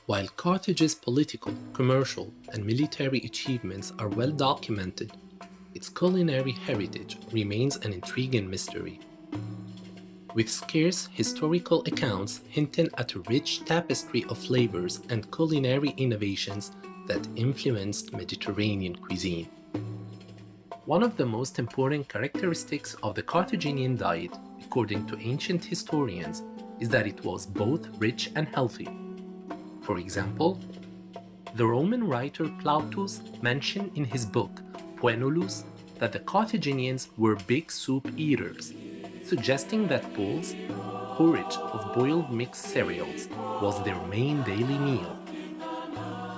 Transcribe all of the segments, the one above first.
While Carthage's political, commercial, and military achievements are well documented, its culinary heritage remains an intriguing mystery, with scarce historical accounts hinting at a rich tapestry of flavors and culinary innovations that influenced Mediterranean cuisine. One of the most important characteristics of the Carthaginian diet, according to ancient historians, is that it was both rich and healthy. For example, the Roman writer Plautus mentioned in his book Puenulus that the Carthaginians were big soup eaters, suggesting that bowls, porridge of boiled mixed cereals, was their main daily meal.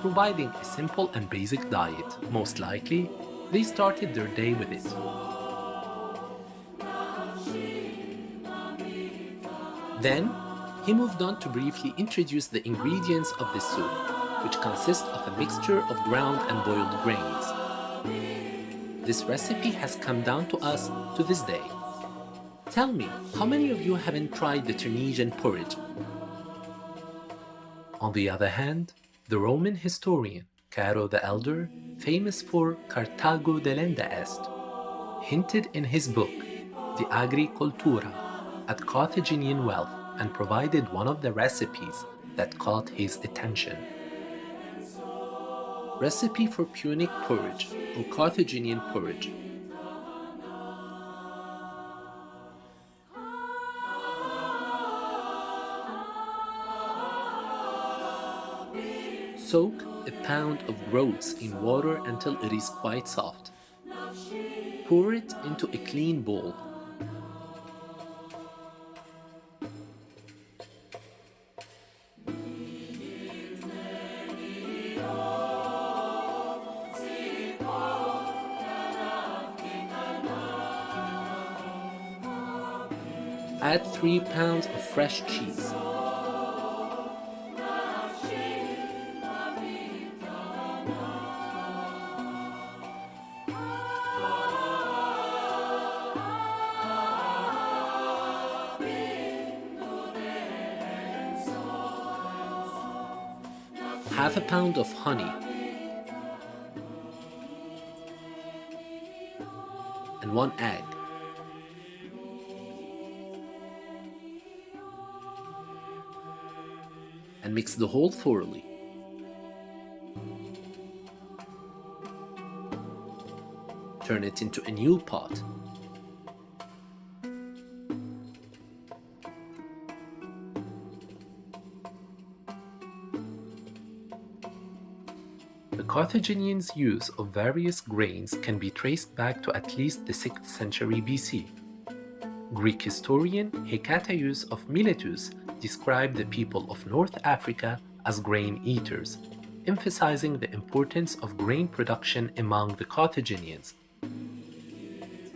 Providing a simple and basic diet, most likely, they started their day with it. Then, he moved on to briefly introduce the ingredients of this soup, which consist of a mixture of ground and boiled grains. This recipe has come down to us to this day. Tell me, how many of you haven't tried the Tunisian porridge? On the other hand, the Roman historian Caro the Elder, famous for Carthago delenda est, hinted in his book De Agricultura at Carthaginian wealth and provided one of the recipes that caught his attention. Recipe for Punic porridge or Carthaginian porridge. Soak a pound of groats in water until it is quite soft. Pour it into a clean bowl. Add 3 pounds of fresh cheese. Half a pound of honey and 1 egg. And mix the whole thoroughly. Turn it into a new pot. The Carthaginians' use of various grains can be traced back to at least the 6th century BC. Greek historian Hecataius of Miletus described the people of North Africa as grain eaters, emphasizing the importance of grain production among the Carthaginians.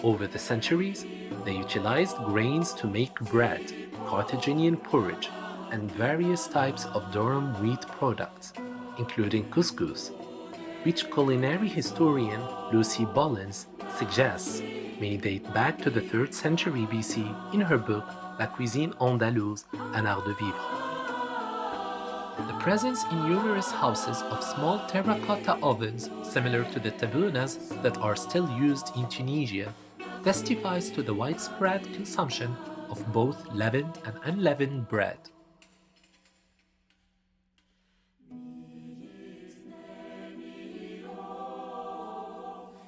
Over the centuries, they utilized grains to make bread, Carthaginian porridge, and various types of durum wheat products, including couscous, which culinary historian Lucy Bollins suggests may date back to the 3rd century BC in her book La cuisine andalouse, un art de vivre. The presence in numerous houses of small terracotta ovens similar to the tabunas that are still used in Tunisia testifies to the widespread consumption of both leavened and unleavened bread.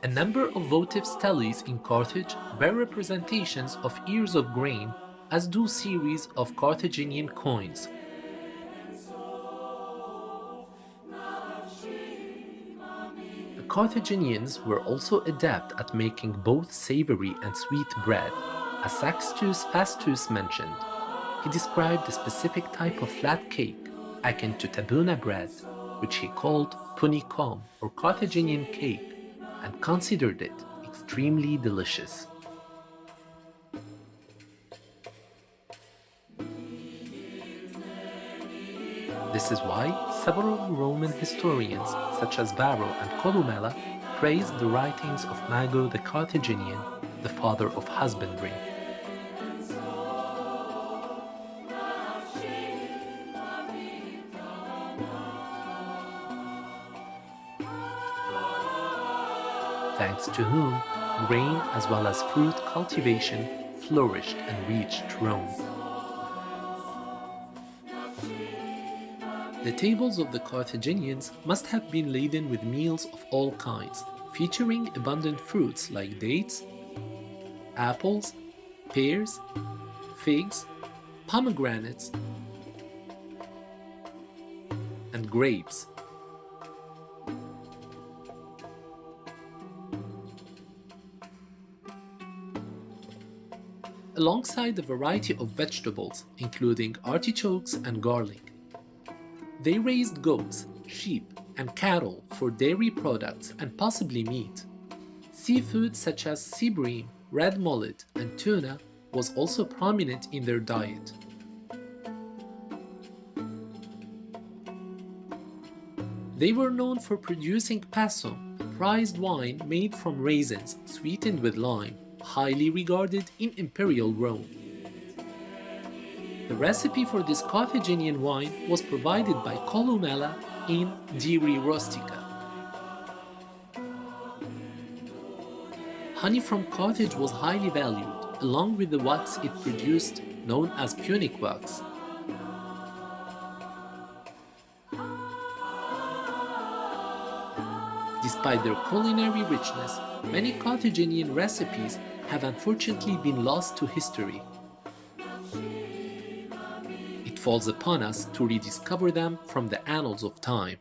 A number of votive steles in Carthage bear representations of ears of grain, as do series of Carthaginian coins. The Carthaginians were also adept at making both savory and sweet bread, as Sextus Fastus mentioned. He described a specific type of flat cake, akin to tabuna bread, which he called punicum or Carthaginian cake, and considered it extremely delicious. This is why several Roman historians, such as Varro and Columella, praised the writings of Mago the Carthaginian, the father of husbandry. thanks to whom grain as well as fruit cultivation flourished and reached Rome. The tables of the Carthaginians must have been laden with meals of all kinds, featuring abundant fruits like dates, apples, pears, figs, pomegranates, and grapes. Alongside a variety of vegetables, including artichokes and garlic. They raised goats, sheep, and cattle for dairy products and possibly meat. Seafood such as sea bream, red mullet, and tuna was also prominent in their diet. They were known for producing passo, a prized wine made from raisins sweetened with lime, highly regarded in imperial Rome. The recipe for this Carthaginian wine was provided by Columella in Diri Rustica. Honey from Carthage was highly valued, along with the wax it produced, known as Punic wax. Despite their culinary richness, many Carthaginian recipes have unfortunately been lost to history. It falls upon us to rediscover them from the annals of time.